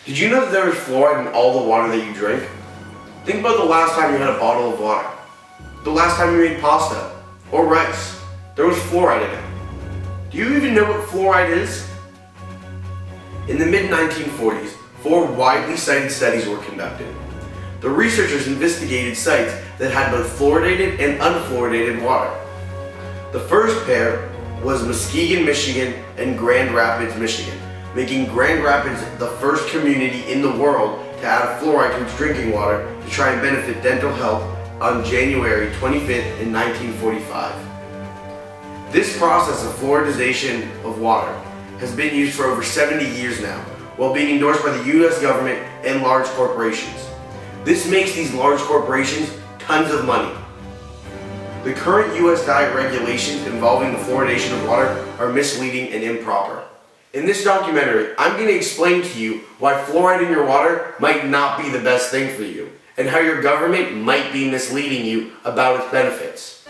Did you know that there is fluoride in all the water that you drink? Think about the last time you had a bottle of water. The last time you made pasta or rice. There was fluoride in it. Do you even know what fluoride is? In the mid-1940s, 4 widely cited studies were conducted. The researchers investigated sites that had both fluoridated and unfluoridated water. The first pair was Muskegon, Michigan and Grand Rapids, Michigan, making Grand Rapids the first community in the world to add fluoride to its drinking water to try and benefit dental health on January 25th in 1945. This process of fluoridation of water has been used for over 70 years now, while being endorsed by the US government and large corporations. This makes these large corporations tons of money. The current US diet regulations involving the fluoridation of water are misleading and improper. In this documentary, I'm going to explain to you why fluoride in your water might not be the best thing for you, and how your government might be misleading you about its benefits.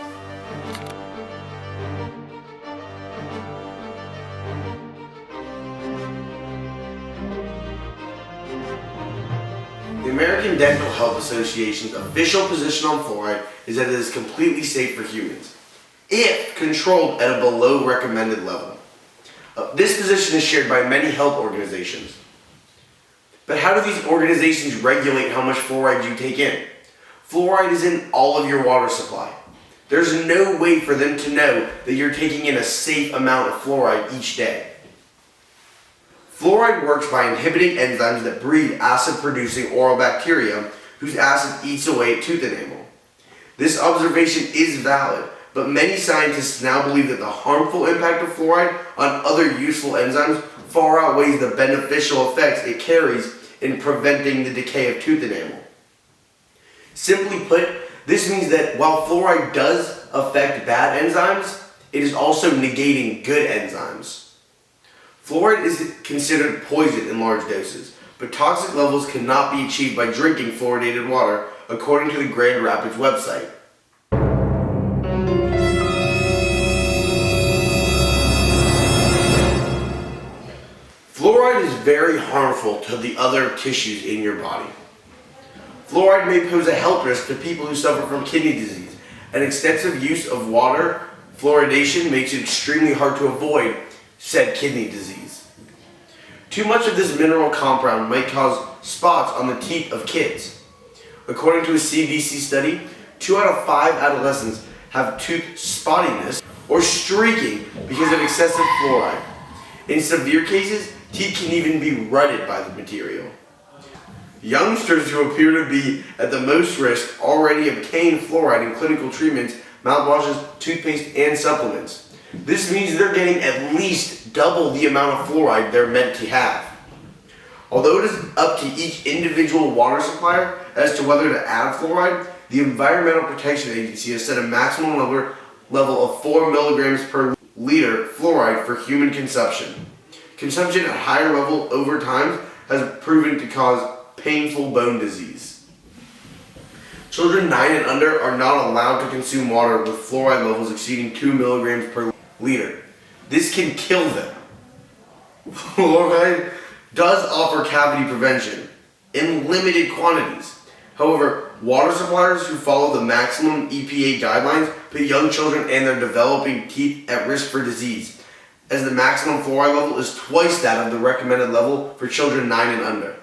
The American Dental Health Association's official position on fluoride is that it is completely safe for humans, if controlled at a below recommended level. This position is shared by many health organizations. But how do these organizations regulate how much fluoride you take in? Fluoride is in all of your water supply. There's no way for them to know that you're taking in a safe amount of fluoride each day. Fluoride works by inhibiting enzymes that breed acid-producing oral bacteria whose acid eats away at tooth enamel. This observation is valid, but many scientists now believe that the harmful impact of fluoride on other useful enzymes far outweighs the beneficial effects it carries in preventing the decay of tooth enamel. Simply put, this means that while fluoride does affect bad enzymes, it is also negating good enzymes. Fluoride is considered poison in large doses, but toxic levels cannot be achieved by drinking fluoridated water, according to the Grand Rapids website. Fluoride is very harmful to the other tissues in your body. Fluoride may pose a health risk to people who suffer from kidney disease, and extensive use of water fluoridation makes it extremely hard to avoid said kidney disease. Too much of this mineral compound might cause spots on the teeth of kids. According to a CDC study, 2 out of 5 adolescents have tooth spottiness or streaking because of excessive fluoride. In severe cases, teeth can even be rutted by the material. Youngsters who appear to be at the most risk already obtain fluoride in clinical treatments, mouthwashes, toothpaste, and supplements. This means they're getting at least double the amount of fluoride they're meant to have. Although it is up to each individual water supplier as to whether to add fluoride, the Environmental Protection Agency has set a maximum level of 4 milligrams per liter fluoride for human consumption. Consumption at higher level over time has proven to cause painful bone disease. Children 9 and under are not allowed to consume water with fluoride levels exceeding 2 milligrams per liter. This can kill them. Fluoride does offer cavity prevention in limited quantities. However, water suppliers who follow the maximum EPA guidelines put young children and their developing teeth at risk for disease, as the maximum fluoride level is twice that of the recommended level for children 9 and under.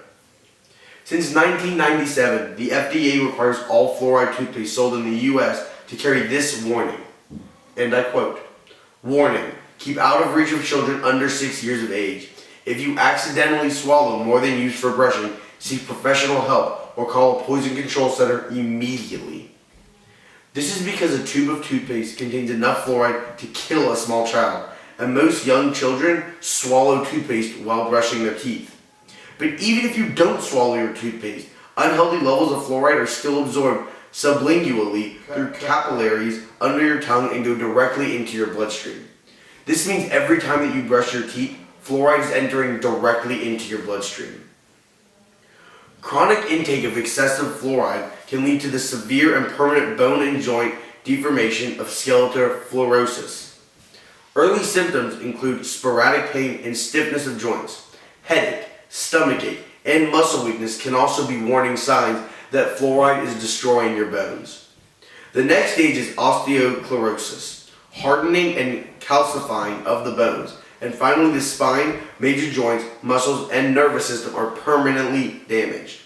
Since 1997, the FDA requires all fluoride toothpaste sold in the US to carry this warning, and I quote, "Warning, keep out of reach of children under 6 years of age. If you accidentally swallow more than used for brushing, seek professional help or call a poison control center immediately." This is because a tube of toothpaste contains enough fluoride to kill a small child, and most young children swallow toothpaste while brushing their teeth. But even if you don't swallow your toothpaste, unhealthy levels of fluoride are still absorbed sublingually through capillaries under your tongue and go directly into your bloodstream. This means every time that you brush your teeth, fluoride is entering directly into your bloodstream. Chronic intake of excessive fluoride can lead to the severe and permanent bone and joint deformation of skeletal fluorosis. Early symptoms include sporadic pain and stiffness of joints, headache, stomachache, and muscle weakness can also be warning signs that fluoride is destroying your bones. The next stage is osteoclerosis, hardening and calcifying of the bones. And finally, the spine, major joints, muscles, and nervous system are permanently damaged.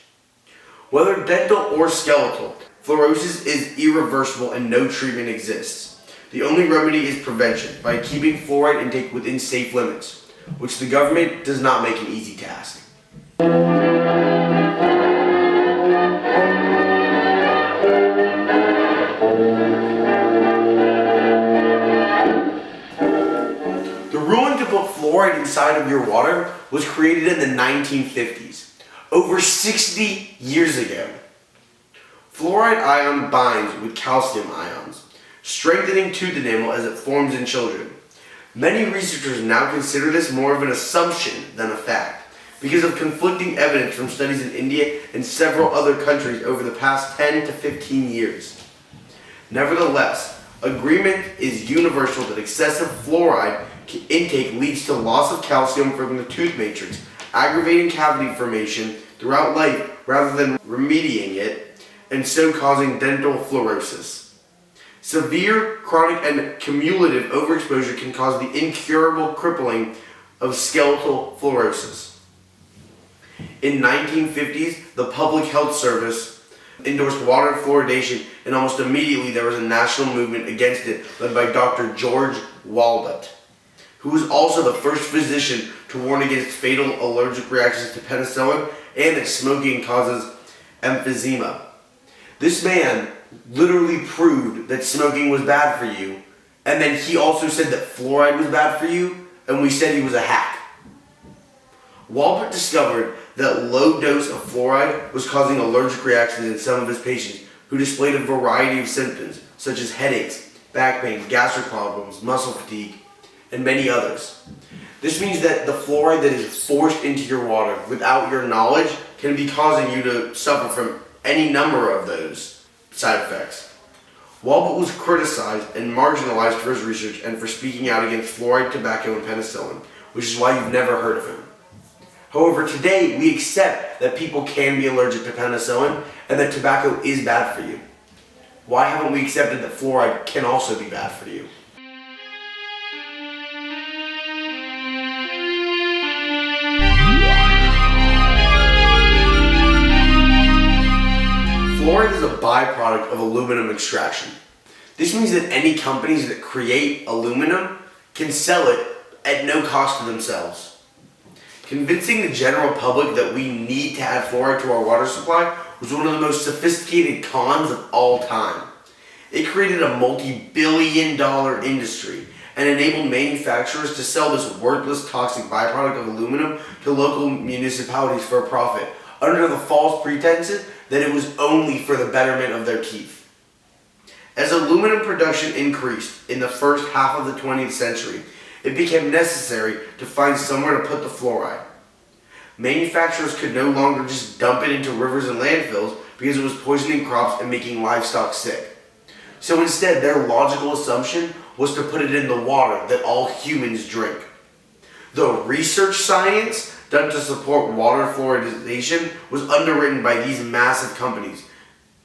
Whether dental or skeletal, fluorosis is irreversible and no treatment exists. The only remedy is prevention by keeping fluoride intake within safe limits, which the government does not make an easy task. Fluoride inside of your water was created in the 1950s, over 60 years ago. Fluoride ion binds with calcium ions, strengthening tooth enamel as it forms in children. Many researchers now consider this more of an assumption than a fact, because of conflicting evidence from studies in India and several other countries over the past 10 to 15 years. Nevertheless, agreement is universal that excessive fluoride intake leads to loss of calcium from the tooth matrix, aggravating cavity formation throughout life rather than remedying it, and so causing dental fluorosis. Severe, chronic, and cumulative overexposure can cause the incurable crippling of skeletal fluorosis. In 1950s, the Public Health Service endorsed water fluoridation, and almost immediately there was a national movement against it led by Dr. George Walbut, who was also the first physician to warn against fatal allergic reactions to penicillin and that smoking causes emphysema. This man literally proved that smoking was bad for you, and then he also said that fluoride was bad for you, and we said he was a hack. Walbut discovered that low dose of fluoride was causing allergic reactions in some of his patients who displayed a variety of symptoms such as headaches, back pain, gastric problems, muscle fatigue, and many others. This means that the fluoride that is forced into your water without your knowledge can be causing you to suffer from any number of those side effects. Walbut was criticized and marginalized for his research and for speaking out against fluoride, tobacco, and penicillin, which is why you've never heard of him. However, today we accept that people can be allergic to penicillin and that tobacco is bad for you. Why haven't we accepted that fluoride can also be bad for you? Fluoride is a byproduct of aluminum extraction. This means that any companies that create aluminum can sell it at no cost to themselves. Convincing the general public that we need to add fluoride to our water supply was one of the most sophisticated cons of all time. It created a multi-billion-dollar industry and enabled manufacturers to sell this worthless toxic byproduct of aluminum to local municipalities for a profit, under the false pretenses that it was only for the betterment of their teeth. As aluminum production increased in the first half of the 20th century, it became necessary to find somewhere to put the fluoride. Manufacturers could no longer just dump it into rivers and landfills because it was poisoning crops and making livestock sick. So instead, their logical assumption was to put it in the water that all humans drink. The research science done to support water fluoridation was underwritten by these massive companies: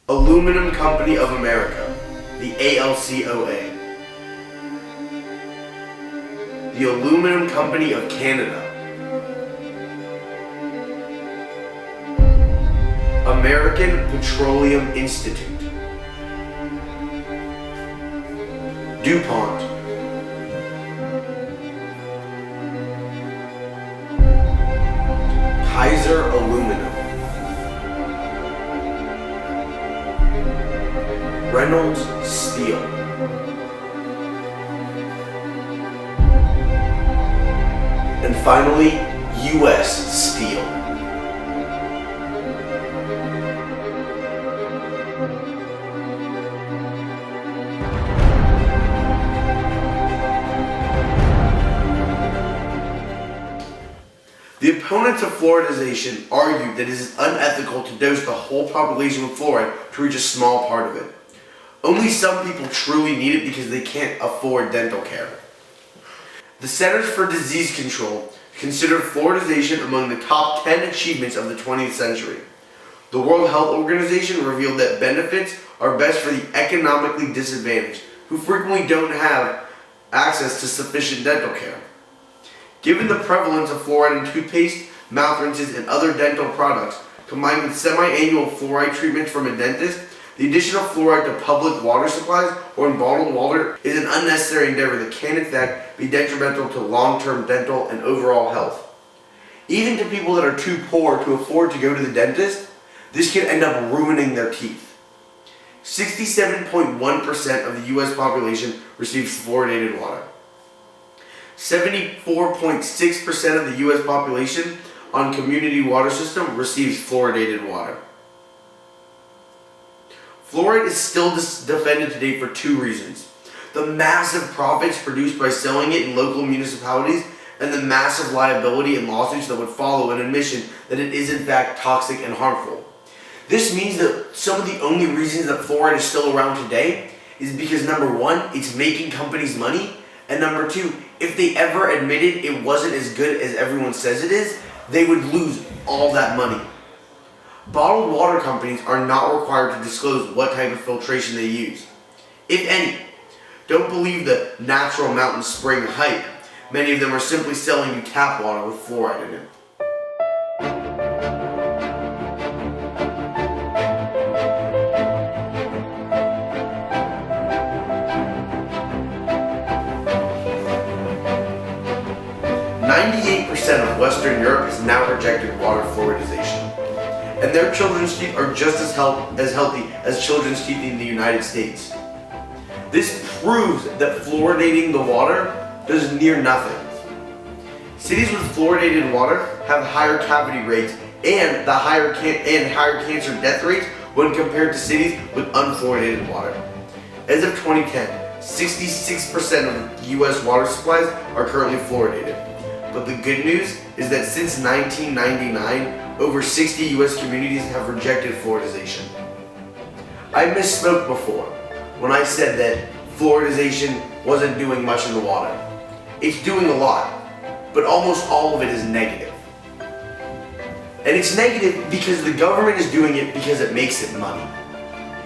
Aluminum Company of America, the ALCOA, the Aluminum Company of Canada, American Petroleum Institute, DuPont, Kaiser Aluminum, Reynolds Steel, and finally, U.S. Steel. The opponents of fluoridation argued that it is unethical to dose the whole population with fluoride to reach a small part of it. Only some people truly need it because they can't afford dental care. The Centers for Disease Control considered fluoridation among the top 10 achievements of the 20th century. The World Health Organization revealed that benefits are best for the economically disadvantaged, who frequently don't have access to sufficient dental care. Given the prevalence of fluoride in toothpaste, mouth rinses, and other dental products, combined with semi-annual fluoride treatments from a dentist, the addition of fluoride to public water supplies or in bottled water is an unnecessary endeavor that can in fact be detrimental to long-term dental and overall health. Even to people that are too poor to afford to go to the dentist, this can end up ruining their teeth. 67.1% of the U.S. population receives fluoridated water. 74.6% of the U.S. population on community water system receives fluoridated water. Fluoride is still defended today for two reasons: the massive profits produced by selling it in local municipalities and the massive liability and lawsuits that would follow an admission that it is in fact toxic and harmful. This means that some of the only reasons that fluoride is still around today is because number one, it's making companies money, and number two, if they ever admitted it wasn't as good as everyone says it is, they would lose all that money. Bottled water companies are not required to disclose what type of filtration they use, if any. Don't believe the natural mountain spring hype. Many of them are simply selling you tap water with fluoride in it. Of Western Europe has now rejected water fluoridation, and their children's teeth are just as healthy as children's teeth in the United States. This proves that fluoridating the water does near nothing. Cities with fluoridated water have higher cavity rates and higher cancer death rates when compared to cities with unfluoridated water. As of 2010, 66% of U.S. water supplies are currently fluoridated. But the good news is that since 1999, over 60 U.S. communities have rejected fluoridation. I misspoke before when I said that fluoridation wasn't doing much in the water. It's doing a lot, but almost all of it is negative. And it's negative because the government is doing it because it makes it money.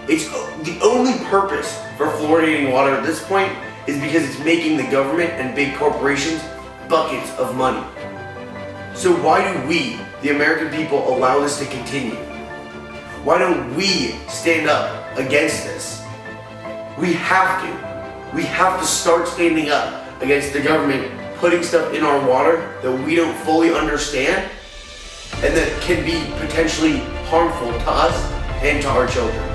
It's the only purpose for fluoridating water at this point is because it's making the government and big corporations buckets of money. So why do we, the American people, allow this to continue? Why don't we stand up against this? We have to. We have to start standing up against the government putting stuff in our water that we don't fully understand and that can be potentially harmful to us and to our children.